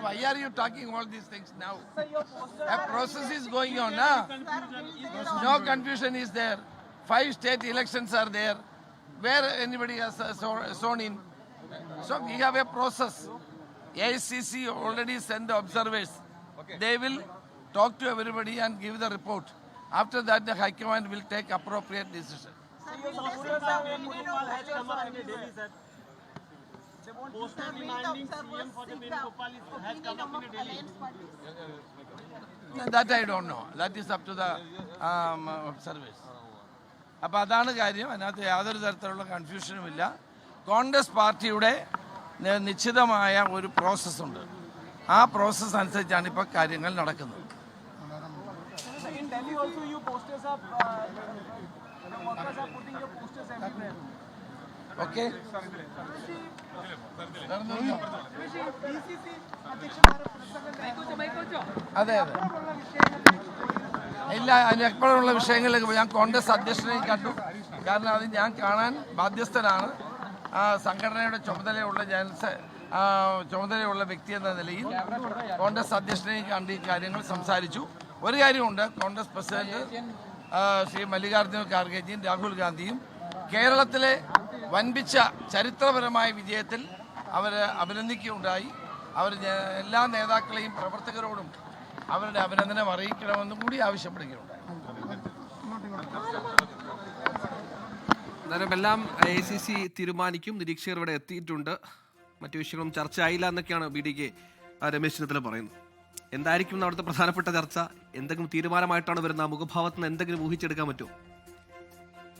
why are you talking all these things now? A process is going on, na? No confusion is there. 5 state elections are there, where anybody has shown in. So we have a process. AICC already sent the observers. They will talk to everybody and give the report. After that, the High Command will take appropriate decision. That I don't know. That is up to the observers. അപ്പോൾ അതാണ് കാര്യം. അതിനകത്ത് യാതൊരു തരത്തിലുള്ള കൺഫ്യൂഷനും ഇല്ല. കോൺഗ്രസ് പാർട്ടിയുടെ നിശ്ചിതമായ ഒരു പ്രോസസ്സുണ്ട്. ആ പ്രോസസ്സ് അനുസരിച്ചാണ് ഇപ്പോൾ കാര്യങ്ങൾ നടക്കുന്നത്. ഓക്കെ, അതെ അതെ, ഇല്ല, അതിനെപ്പോഴുള്ള വിഷയങ്ങളിലേക്ക് ഞാൻ കോൺഗ്രസ് അധ്യക്ഷനെ കണ്ടു. കാരണം അത് ഞാൻ കാണാൻ ബാധ്യസ്ഥനാണ്. സംഘടനയുടെ ചുമതലയുള്ള വ്യക്തി എന്ന നിലയിൽ കോൺഗ്രസ് അധ്യക്ഷനെ കണ്ട് ഈ കാര്യങ്ങൾ സംസാരിച്ചു. ഒരു കാര്യമുണ്ട്, കോൺഗ്രസ് പ്രസിഡന്റ് ശ്രീ മല്ലികാർജ്ജുന ഖാർഗെജിയും രാഹുൽ ഗാന്ധിയും കേരളത്തിലെ വൻപിച്ച ചരിത്രപരമായ വിജയത്തിൽ അവർ അഭിനന്ദിക്കുകയുണ്ടായി. അവർ എല്ലാ നേതാക്കളെയും പ്രവർത്തകരോടും അവരുടെ അഭിനന്ദനം അറിയിക്കണമെന്നും കൂടി ആവശ്യപ്പെടുകയുണ്ടായി. എല്ലാം AICC തീരുമാനിക്കും. നിരീക്ഷകർ ഇവിടെ എത്തിയിട്ടുണ്ട്. മറ്റു വിഷയങ്ങളും ചർച്ചയായില്ല എന്നൊക്കെയാണ് BDK രമേശ് ചെന്നിത്തല പറയുന്നത്. എന്തായിരിക്കും അവിടുത്തെ പ്രധാനപ്പെട്ട ചർച്ച? എന്തെങ്കിലും തീരുമാനമായിട്ടാണ് വരുന്നത്? മുഖഭാവത്തിൽ നിന്ന് എന്തെങ്കിലും ഊഹിച്ചെടുക്കാൻ പറ്റുമോ?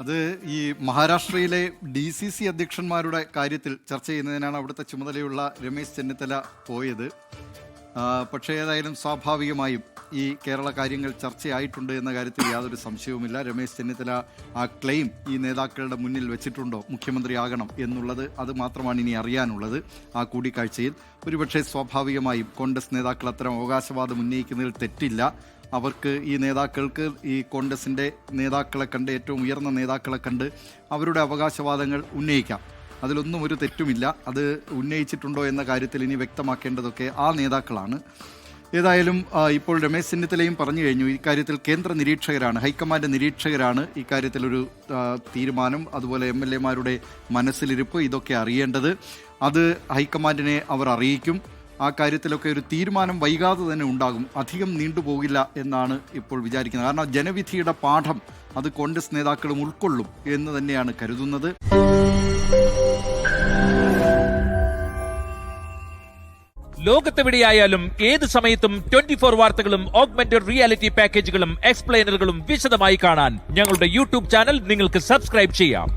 അത് ഈ മഹാരാഷ്ട്രയിലെ DCC അധ്യക്ഷന്മാരുടെ കാര്യത്തിൽ ചർച്ച ചെയ്യുന്നതിനാണ് അവിടുത്തെ ചുമതലയുള്ള രമേശ് ചെന്നിത്തല പോയത്. പക്ഷേ ഏതായാലും സ്വാഭാവികമായും ഈ കേരള കാര്യങ്ങൾ ചർച്ചയായിട്ടുണ്ട് എന്ന കാര്യത്തിൽ യാതൊരു സംശയവുമില്ല. രമേശ് ചെന്നിത്തല ആ ക്ലെയിം ഈ നേതാക്കളുടെ മുന്നിൽ വെച്ചിട്ടുണ്ടോ മുഖ്യമന്ത്രിയാകണം എന്നുള്ളത്? അത് മാത്രമാണ് ഇനി അറിയാനുള്ളത്. ആ കൂടിക്കാഴ്ചയിൽ ഒരുപക്ഷെ സ്വാഭാവികമായും കോൺഗ്രസ് നേതാക്കൾ അത്തരം അവകാശവാദം ഉന്നയിക്കുന്നതിൽ തെറ്റില്ല. അവർക്ക് ഈ നേതാക്കൾക്ക് ഈ കോൺഗ്രസിൻ്റെ നേതാക്കളെ കണ്ട്, ഏറ്റവും ഉയർന്ന നേതാക്കളെ കണ്ട് അവരുടെ അവകാശവാദങ്ങൾ ഉന്നയിക്കാം. അതിലൊന്നും ഒരു തെറ്റുമില്ല. അത് ഉന്നയിച്ചിട്ടുണ്ടോ എന്ന കാര്യത്തിൽ ഇനി വ്യക്തമാക്കേണ്ടതൊക്കെ ആ നേതാക്കളാണ്. ഏതായാലും ഇപ്പോൾ രമേശ് ചെന്നിത്തലയും പറഞ്ഞു കഴിഞ്ഞു, ഇക്കാര്യത്തിൽ കേന്ദ്ര നിരീക്ഷകരാണ്, ഹൈക്കമാൻഡ് നിരീക്ഷകരാണ് ഇക്കാര്യത്തിലൊരു തീരുമാനം, അതുപോലെ MLA മാരുടെ മനസ്സിലിരിപ്പ്, ഇതൊക്കെ അറിയേണ്ടത്. അത് ഹൈക്കമാൻഡിനെ അവർ അറിയിക്കും. ആ കാര്യത്തിലൊക്കെ ഒരു തീരുമാനം വൈകാതെ തന്നെ ഉണ്ടാകും. അധികം നീണ്ടുപോകില്ല എന്നാണ് ഇപ്പോൾ വിചാരിക്കുന്നത്. കാരണം ജനവിധിയുടെ പാഠം അത് കോൺഗ്രസ് നേതാക്കളും ഉൾക്കൊള്ളും എന്ന് തന്നെയാണ് കരുതുന്നത്. ലോകത്തെവിടെയായാലും ഏത് സമയത്തും 24 വാർത്തകളും ഓഗ്മെന്റഡ് റിയാലിറ്റി പാക്കേജുകളും എക്സ്പ്ലെയിനറുകളും വിശദമായി കാണാൻ ഞങ്ങളുടെ YouTube ചാനൽ നിങ്ങൾക്ക് സബ്സ്ക്രൈബ് ചെയ്യാം.